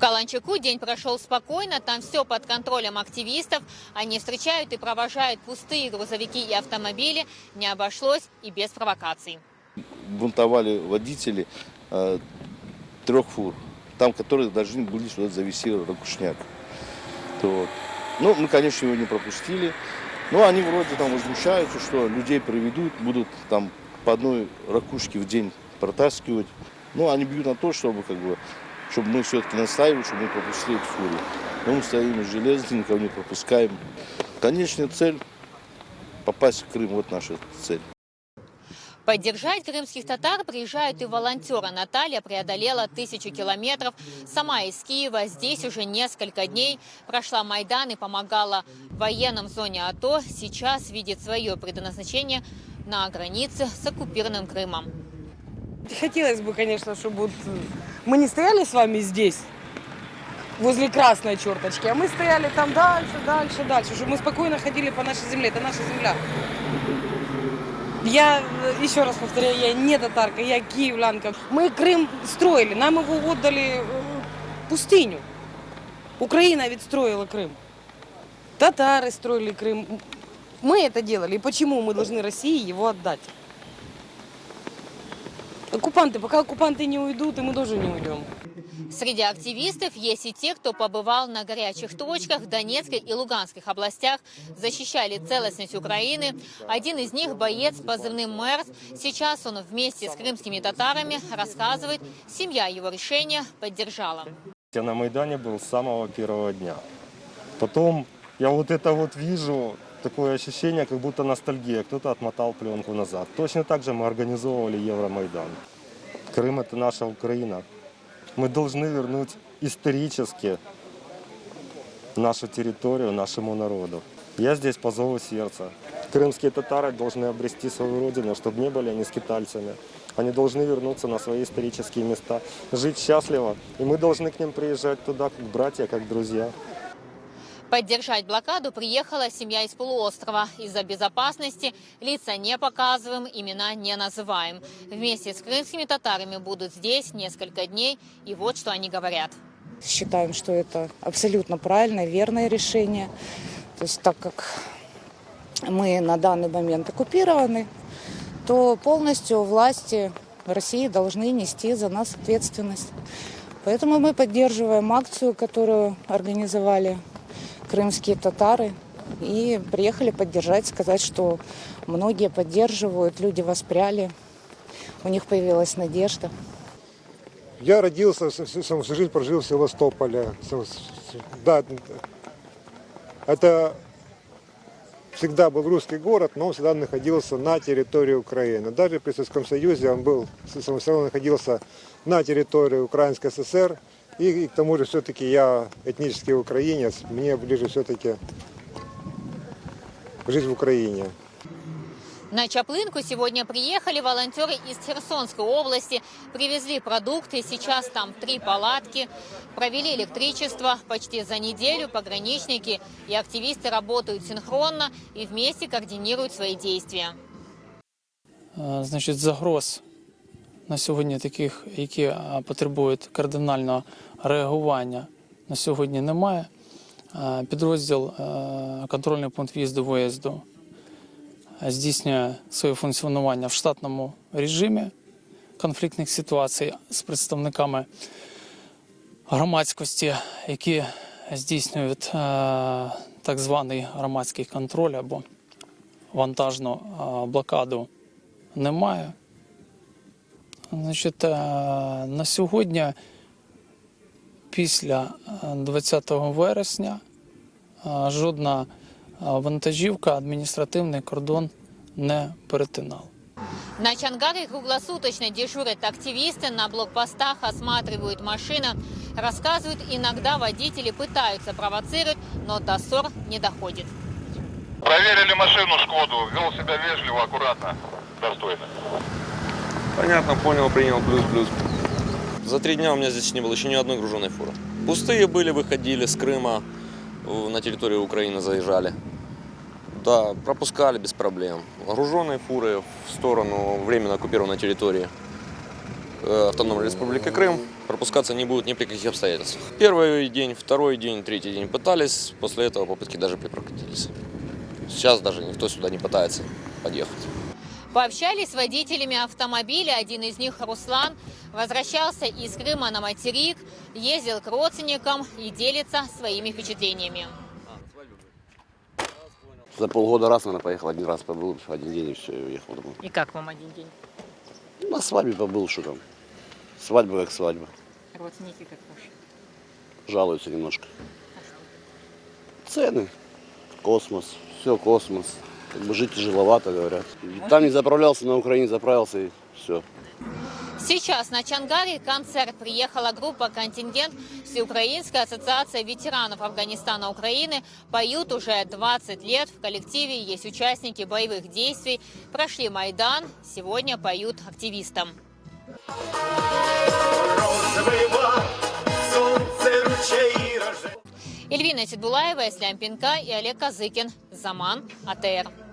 Каланчаку день прошел спокойно, там все под контролем активистов. Они встречают и провожают пустые грузовики и автомобили. Не обошлось и без провокаций. Бунтовали водители 3 фур, там, которые должны были сюда завезти ракушняк. Вот. Ну, мы, конечно, его не пропустили. Но они вроде там возмущаются, что людей приведут, будут там по одной ракушке в день протаскивать. Ну, они бьют на то, чтобы чтобы мы все-таки настаивали, чтобы мы пропустили эту фуру. Но мы стоим железно, никого не пропускаем. Конечная цель – попасть в Крым, вот наша цель. Поддержать крымских татар приезжают и волонтеры. Наталья преодолела 1000 километров. Сама из Киева здесь уже несколько дней. Прошла Майдан и помогала военным в зоне АТО. Сейчас видит свое предназначение на границе с оккупированным Крымом. Хотелось бы, конечно, чтобы мы не стояли с вами здесь, возле красной черточки, а мы стояли там дальше, чтобы мы спокойно ходили по нашей земле. Это наша земля. Я еще раз повторяю, я не татарка, я киевлянка. Мы Крым строили, нам его отдали пустыню. Украина ведь строила Крым. Татары строили Крым. Мы это делали. И почему мы должны России его отдать? Оккупанты, пока оккупанты не уйдут, и мы тоже не уйдем. Среди активистов есть и те, кто побывал на горячих точках в Донецкой и Луганских областях, защищали целостность Украины. Один из них – боец с позывным «Мерс». Сейчас он вместе с крымскими татарами рассказывает, семья его решения поддержала. Я на Майдане был с самого первого дня. Потом я вот это вот вижу, такое ощущение, как будто ностальгия. Кто-то отмотал пленку назад. Точно так же мы организовывали Евромайдан. Крым – это наша Украина. Мы должны вернуть исторически нашу территорию, нашему народу. Я здесь по зову сердца. Крымские татары должны обрести свою родину, чтобы не были они скитальцами. Они должны вернуться на свои исторические места, жить счастливо. И мы должны к ним приезжать туда, как братья, как друзья. Поддержать блокаду приехала семья из полуострова. Из-за безопасности лица не показываем, имена не называем. Вместе с крымскими татарами будут здесь несколько дней. И вот что они говорят. Считаем, что это абсолютно правильное, верное решение. То есть так как мы на данный момент оккупированы, то полностью власти России должны нести за нас ответственность. Поэтому мы поддерживаем акцию, которую организовали крымские татары, и приехали поддержать, сказать, что многие поддерживают, люди воспряли, у них появилась надежда. Я родился, всю жизнь прожил в Севастополе. Да, это всегда был русский город, но он всегда находился на территории Украины. Даже при Советском Союзе он все равно находился на территории Украинской ССР. И к тому же все-таки я этнический украинец, мне ближе все-таки жить в Украине. На Чаплынку сегодня приехали волонтеры из Херсонской области, привезли продукты, сейчас там 3 палатки, провели электричество. Почти за неделю пограничники и активисты работают синхронно и вместе координируют свои действия. Значить, загроз на сьогодні таких, які потребують кардинального реагування, на сьогодні немає. Підрозділ контрольний пункт в'їзду-виїзду здійснює своє функціонування в штатному режимі конфліктних ситуацій з представниками громадськості, які здійснюють так званий громадський контроль або вантажну блокаду немає. Значить, на сьогодні, після 20 вересня, жодна вантажівка административный кордон не перетинала. На Чангаре круглосуточно дежурят активисты, на блокпостах осматривают машины. Рассказывают, иногда водители пытаются провоцировать, но до ссор не доходит. Проверили машину «Шкоду», вел себя вежливо, аккуратно, достойно. Понятно, понял, принял, плюс. За 3 дня у меня здесь не было еще ни одной груженной фуры. Пустые были, выходили с Крыма, на территорию Украины заезжали. Да, пропускали без проблем. Груженные фуры в сторону временно оккупированной территории Автономной Республики Крым пропускаться не будут ни при каких обстоятельствах. Первый день, второй день, третий день пытались, после этого попытки даже прекратились. Сейчас даже никто сюда не пытается подъехать. Пообщались с водителями автомобиля. Один из них, Руслан, возвращался из Крыма на материк, ездил к родственникам и делится своими впечатлениями. За полгода раз, наверное, поехал, один раз побыл, один день и все, и уехал домой. И как вам один день? На свадьбе побыл, что там. Свадьба как свадьба. Родственники как ваши? Жалуются немножко. Цены, космос, все космос. Как бы жить тяжеловато, говорят. И там не заправлялся, на Украине заправился и все. Сейчас на Чангаре концерт приехала группа «Контингент» Всеукраинской ассоциации ветеранов Афганистана Украины. Поют уже 20 лет. В коллективе есть участники боевых действий. Прошли Майдан. Сегодня поют активистам. Эльвина Сидбулаева, Ислам Пинка и Олег Козыкин. Заман, АТР.